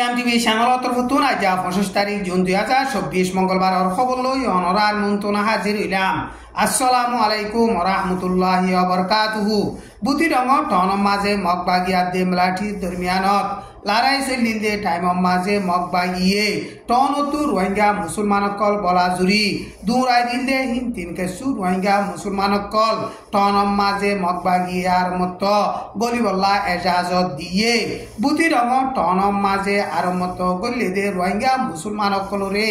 সিয়াম TV চ্যানেলতর ফতুন আজ 25 তারিখ June 2024 মঙ্গলবার খবর লই অনরার মন্তনা হাজির হইলাম। আসসালামু আলাইকুম ওয়া রাহমাতুল্লাহি ওয়া বারাকাতুহু। বুতি রঙর টন মাঝে মগবাগিয়া দে মলাঠি দরমিয়ানত লারাই চলিন্দে টাইম মাঝে মগবাগিয়ে টনতু রোহিঙ্গা মুসলমানকল বলা জুরি দুরাই দিন্দে হিন তিন কেসু রোহিঙ্গা মুসলমানকল টন মাঝে মগবাগিয়ার মত গলিবল্লা এজাজত দিয়ে বুতি রঙর টন মাঝে আর মত গলি দে রোহিঙ্গা মুসলমানকলরে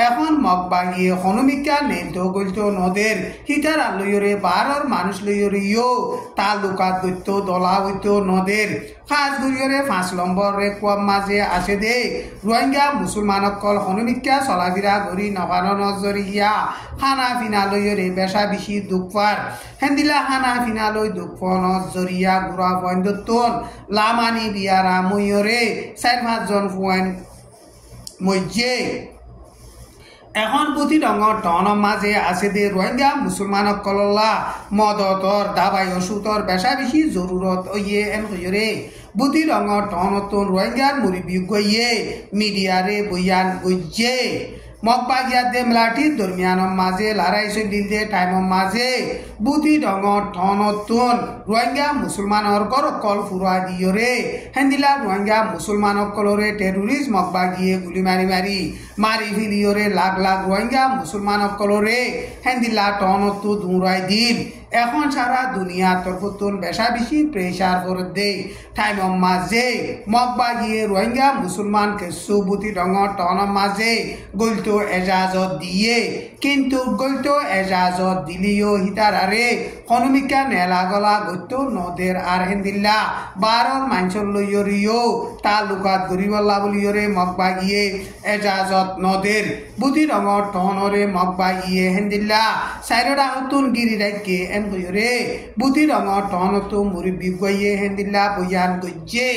এখন মগবাগিয়ে হনুমিকা নেলতো গলতো নদের হিতার আলয়রে বারর মানুষ লইয়রিও তালুকা দৈত্য দলা হইতো নদের খাস গরিয়রে 5 নম্বর রে কুয়াম মাঝে আসে দে রোহিঙ্গা মুসলমানকল হনুমিকা চলাফিরা গরি নবান নজরিয়া খানা ফিনা লইয়রে বেশা বেশি দুঃখপার হেন্দিলা খানা ফিনা লই দুঃখ নজরিয়া গুড়া পয়েন্টতন লামানি বিয়ারা ময়রে 4-5 জন পয়েন্ট মজ্জে এখন পুঁথি ডঙর টন মাঝে আছে দে রোহিঙ্গা মুসলমানকল্লা মদতর দাবাই ওষুধর বেশা বেশি জরুরত ইয়ে এন হইরে বুদ্ধি ডঙর টনতন রোহিঙ্গার মুরিবি গইয়ে মিডিয়ারে বইয়ান গইয়ে মগবাগিয়া দে মলাঠি দরমিয়ান মাঝে লড়াই চলিন্দে টাইম মাঝে বুদ্ধি ডঙর টনতন রোহিঙ্গা মুসলমানর কল ফুরা দিয়রে হেন্দিলা রোহিঙ্গা মুসলমানকলরে টেরোরিস্ট মগবাগিয়ে গুলি মারি ফিলিয়রে লাখ লাখ রোহিঙ্গা মুসলমানকলরে হেন্দিলা টনতু দুরাই দিন এখন সারা দুনিয়া তরফতুন বেশা বেশি প্রেশার করে দে টাইম মাঝে মগবাগিয়ে রোহিঙ্গা মুসলমান কে সুবুতি ডঙর টন মাঝে গলতো এজাজত দিয়ে কিন্তু গলতো এজাজত দিলিও হিতারারে হনুমিকা নেলা গলা গতো নদের আর হেন্দিল্লা বারর মাঞ্চল লইয়রিও তালুকাত গরিবল্লা বলিয়রে মগবাগিয়ে এজাজত নদের বুতি ডঙর টনরে মগবাগিয়ে হেন্দিল্লা সাইরডা হতুন গিরি রাখকে এন হইরে বুতি ডঙর টনতো মুরিবি গইয়ে হেন্দিল্লা বইয়ান গইয়ে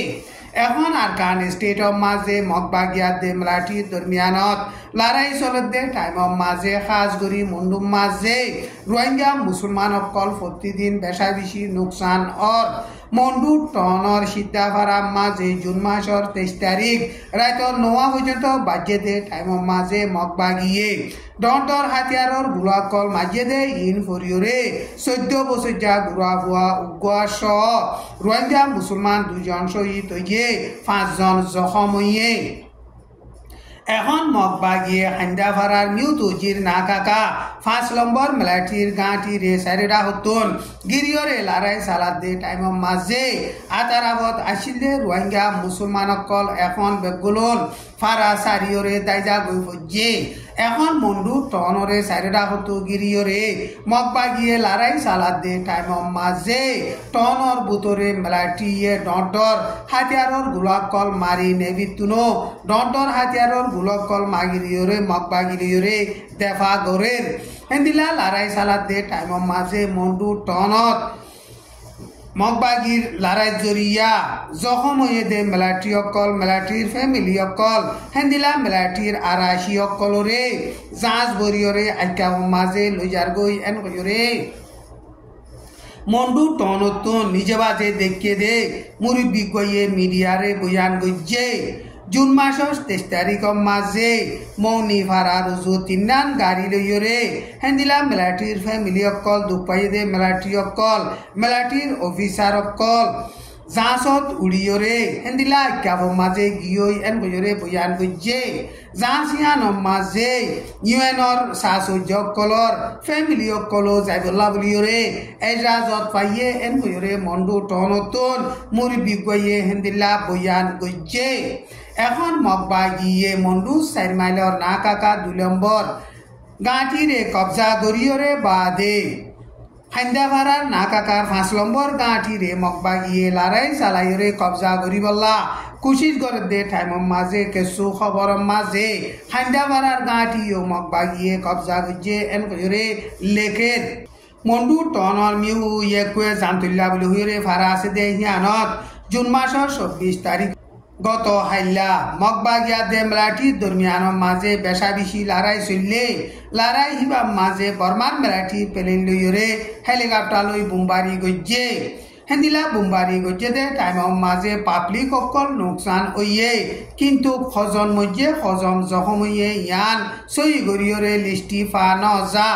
এখন আরকান স্টেট অফ মাঝে মগবাগিয়া দে মলাঠি দরমিয়ানত লড়াই চলতে টাইম মাঝে খাস গরি মুন্ডুম মাঝে রোহিঙ্গা মুসলমানকল প্রতিদিন বেশা বেশি নোকসান অর মন্ডু টনর সিদ্ধাফারা মাঝে জুন মাসর 23 তারিখ রাত 9 পর্যন্ত বাজে দে টাইম মাঝে মগবাগিয়ে ডন্টর হাতিয়ারর গুলাকল মাঝে দে ইন ফরিয়রে 14 বছর যা গুড়া ফুয়া উগুয়া সহ রোহিঙ্গা মুসলমান 2 জন শহীদ হইয়ে 5 জন জখম হইয়ে এখন মগবাগিয়ে হান্দাফারার মিউতুজির না কাকা 5 নম্বর মলাঠির গাঁটি রে সাইরেডা হতুন গিরিয়রে লড়াই সালাদ দে টাইম মাঝে আতারাবত আসিলে রোহিঙ্গা মুসলমানকল এখন বেগুলন ফারা সারিয়রে দাইজা গই ফজ্জে এখন মন্ডু টনরে সাইরেডা হতু গিরিয়রে মগবাগিয়ে লড়াই সালাদ দে টাইম মাঝে টনর বুতরে মলাঠিয়ে ডন্টর হাতিয়ারর গুলাকল মারি নেবিতুনো ডন্টর হাতিয়ারর গুলাকল মাগিরিয়রে মগবাগিরিয়রে দেফা গরের হেন্দিলা লড়াই সালাদ দে টাইম মাঝে মন্ডু টনত মগবাগির লড়াই জরিয়া জখম হয়ে দে মেলাটি অকল মেলাটির ফ্যামিলি অকল হেন্দিলা মেলাটির আরাশি অকলরে জাঁজ বরিয়রে আইকা মাঝে লইজার গই এন কইরে মন্ডু টনতন নিজে বাজে দেখে দে মুরিবি গইয়ে মিডিয়ারে বয়ান গইয়ে জুন মাসর 23 তারিখ মাঝে মৌনি ভাড়া রুজু 3 গাড়ি লইয়রে হেন্দিলা মেলাটির ফ্যামিলি অকল দুপাই দে মেলাটি অকল মেলাটির অফিসার অকল জাঁচত উড়িয়রে হেন্দিলা কাব মাঝে গিয়ই এন বইয়রে বয়ান গইয়ে জাঁচিয়ান মাঝে ইউএনর সাসুজ্য অকলর ফ্যামিলি অকল যাইবল্লা বলিয়রে এজাজত পাইয়ে এন বইয়রে মন্ডু টনতন মুরিবি গইয়ে হেন্দিলা বয়ান গইয়ে এখন মগবাগিয়ে মন্ডু 4 মাইলর না কাকা 2 নম্বর গাঁটিরে কবজা গরিয়রে বাদে হান্দাফারার না কাকার 5 নম্বর গাঁটিরে মগবাগিয়ে লড়াই চালাইরে কবজা গরিবল্লা কুশিস করে দে টাইম মাঝে কেসু খবর মাঝে হান্দাফারার গাঁটিও মগবাগিয়ে কবজা গইয়ে এন কইরে লেখের মন্ডু টনর মিউ ইয়েকুয়ে জানতুল্লা বলি হইরে ফারা আছে দে হিয়ানত জুন মাসর 24 তারিখ গত হাইলা মগবাগিয়া দে মলাঠি দরমিয়ান মাঝে বেশা বেশি লড়াই চললে লড়াই হিবা মাঝে বর্মার মলাঠি পেলেন লইরে হেলিকপ্টার লই বুমবারি গইয়ে হেন্দিলা বুম্বারি গজ্জে দে টাইম মাঝে পাবলিক অকল নোকসান ওইয়ে কিন্তু খজন মধ্যে খজন জখম হইয়ে ইয়ান সই গরিয়রে লিস্টি ফা ন যা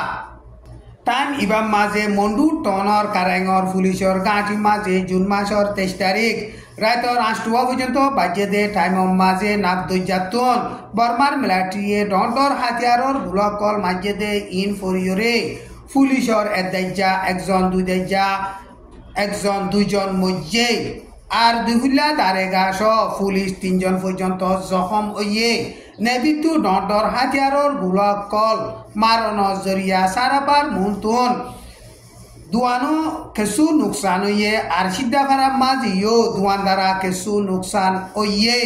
টাইম ইবাম মাঝে মন্ডু টনর কারেঙর পুলিশর গাঁটি মাঝে জুন মাসর 23 তারিখ রাতর 8টা পর্যন্ত বাজে দে টাইম মাঝে নাক দৈজাতন বর্মার মিলিটারিয়ে ডন্ডর হাতিয়ারর বুলকল মাঝে দে ইন ফরিয়রে পুলিশর এদাইজা একজন দুইদাইজা একজন দুইজন মধ্যে আর দুহুল্লা দারেগা সহ পুলিশ 3 জন পর্যন্ত জখম হইয়ে নেবিতু ডন্ডর হাতিয়ারর বুলকল মারণ জরিয়া সারাবার মুন্তন দুয়ানো কেসু নুকসান হইয়ে আর সিদ্ধাফারা মাঝিও দুয়ান দ্বারা কেসু নুকসান হইয়ে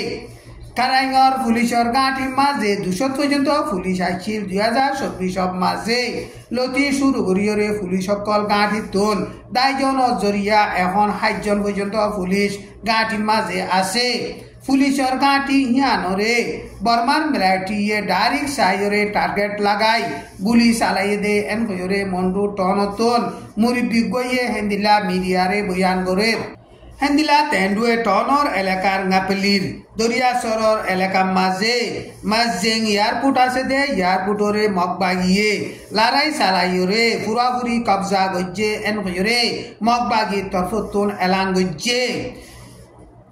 কারাইঙর পুলিশর গাঁটি মাঝে 200 পর্যন্ত পুলিশ আসছিল 2024 মাঝে লতি শুরু করিয়রে পুলিশ সকল গাঁটি তোন 10 জন জরিয়া এখন 7 জন পর্যন্ত পুলিশ গাঁটি মাঝে আছে পুলিশর গাঁটি হিয়ানরে বর্মার মিলিটারিয়ে ডাইরেক্ট সাইরে টার্গেট লাগাই গুলি চালাইয়ে দে এন কইরে মন্ডু টনতন মুরিবি গইয়ে হেন্দিলা মিডিয়ারে বয়ান করে হেন্দিলা তেন্ডুয়ে টনর এলাকার গাপলির দরিয়া সরর এলাকা মাঝে মাজেং এয়ারপোর্ট আছে দে এয়ারপোর্টরে মগবাগিয়ে লড়াই চালাইরে পুরাপুরি কবজা গজ্জে এন কইরে মগবাগি তরফতুন এলান গজ্জে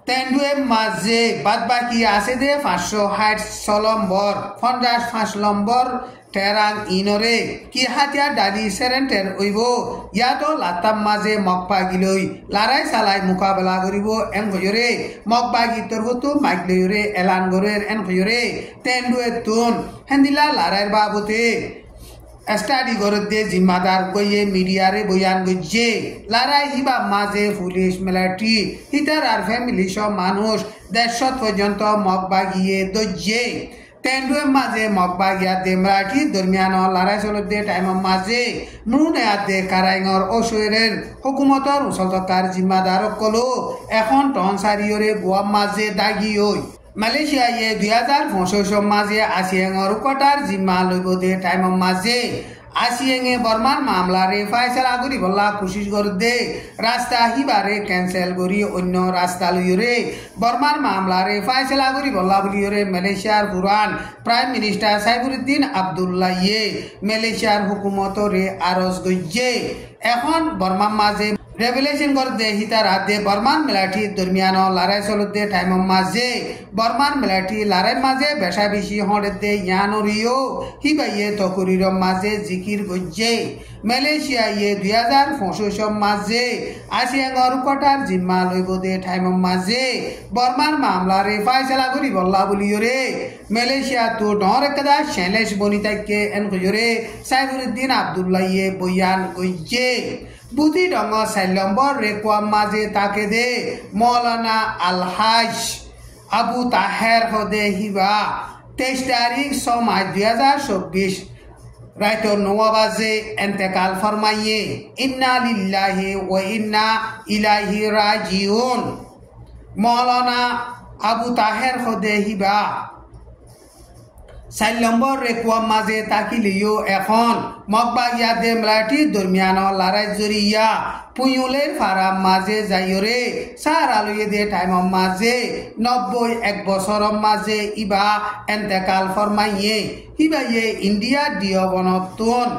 তেন্ডুয়ে মাঝে বাদ বাকি আছে দে 560 নম্বর 55 নম্বর টেরাং ইনরে কি হাতিয়া দাদি সেরেন্টের ওইব ইয়াতো লাতাম মাঝে মগবাগিলই লড়াই চালাই মোকাবেলা করিব এন কইরে মগবাগি তরফতু মাইকলইরে এলান গরের এন কইরে তেন্ডুয়ে তুন হেন্দিলা লড়াইর বাবতে স্টাডি করে দে জিম্মাদার কইয়ে মিডিয়ারে বয়ান গজ্জে লড়াই হিবা মাঝে পুলিশ মিলিটারি হিতার আর ফ্যামিলি সব মানুষ 150 পর্যন্ত মগবাগিয়ে দজ্জে তেন্ডুয়ে মাঝে মগবাগিয়া দে মিলিটারি দরমিয়ান লড়াই চলতে টাইম মাঝে মরুনে দে কারাইঙর অসুরের হুকুমতর উসলতকার জিম্মাদার কলো এখন টন সারিয়রে গোয়া মাঝে দাগি হই মালয়েশিয়ায় 2025 মাঝে আসিয়াঙর কোটার জিম্মা লইব দে টাইম মাঝে আসিয়াঙে বর্মার মামলারে ফাইসলা করি বল্লা কোশিশ করে দে রাস্তা হিবারে ক্যান্সেল করি অন্য রাস্তা লইরে বর্মার মামলারে ফাইসলা করি বল্লা বলিরে মালয়েশিয়ার পুরান প্রাইম মিনিস্টার সাইফুদ্দিন আব্দুল্লাহ ইয়ে মালয়েশিয়ার হুকুমতরে আরজ গজ্জে এখন বর্মার মাঝে রেভেলেশন করতে হিতার হাতে বর্মান মিলিটারি দরমিয়ান লড়াই চলতে টাইম মাঝে বর্মান মিলিটারি লড়াই মাঝে বেশা বেশি হড়তে ইয়ানরিও হিবাইয়ে তকুরির মাঝে জিকির গজ্জে মালয়েশিয়ায় 2025 মাঝে আসিয়াঙর কোটার জিম্মা লইব দে টাইম মাঝে বর্মান মামলারে ফাইসলা করি বল্লা বলিয়রে মালয়েশিয়া তো ডর একদা শেলেশ বনিতাকে এন কইরে সাইফুদ্দিন আব্দুল্লাহ ইয়ে বয়ান গজ্জে বুদ্ধি ডঙ্গ 4 নম্বর রেকুয়া মাঝে তাকে দে মৌলানা আলহাজ আবু তাহের হদে হিবা 23 তারিখ 6 মার্চ 2024 রাত 9 বাজে ইন্তেকাল ফরমাইয়ে ইন্না লিল্লাহি ওয়া ইন্না ইলাইহি রাজিউন মৌলানা আবু তাহের হদে হিবা 4 নম্বর রেকুয়া মাঝে তাকিলিও এখন মগবাগিয়া দে মিলিটারি দরমিয়ান লড়াই জরিয়া পুয়ুলের ফারা মাঝে যাইরে সার আলুয়ে দে টাইম মাঝে 91 বছর মাঝে ইবা এন্তেকাল ফরমাইয়ে হিবাইয়ে ইন্ডিয়া দিও বনতন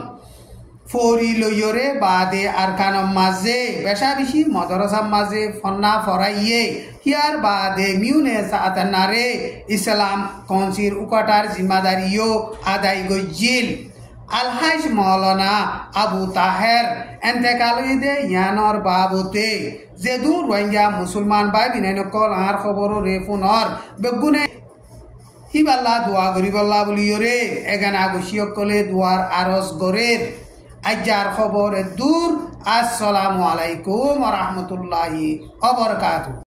ফরি লইরে বাদে আরকানম মাঝে বেশা বেশি মদরসা মাঝে ফন্না ফরাইয়ে হিয়ার বাদে মিউনে সাতানারে ইসলাম কাউন্সিল উকাটার জিম্মাদারিও আদায় গজ্জিল আলহাজ মৌলানা আবু তাহের এন্তেকাল দে ইয়ানর বাবতে যেদু রোহিঙ্গা মুসলমান ভাই বিনাইনকল আর খবর রে ফোনর বেগুনে হিবাল্লা দোয়া গরিবল্লা বলিয়রে এগানা গসিয়কলে দুয়ার আরজ গরের আজ্জার খবর দূর আসসালামু আলাইকুম ওয়া রাহমাতুল্লাহি ওয়া বারাকাতুহু।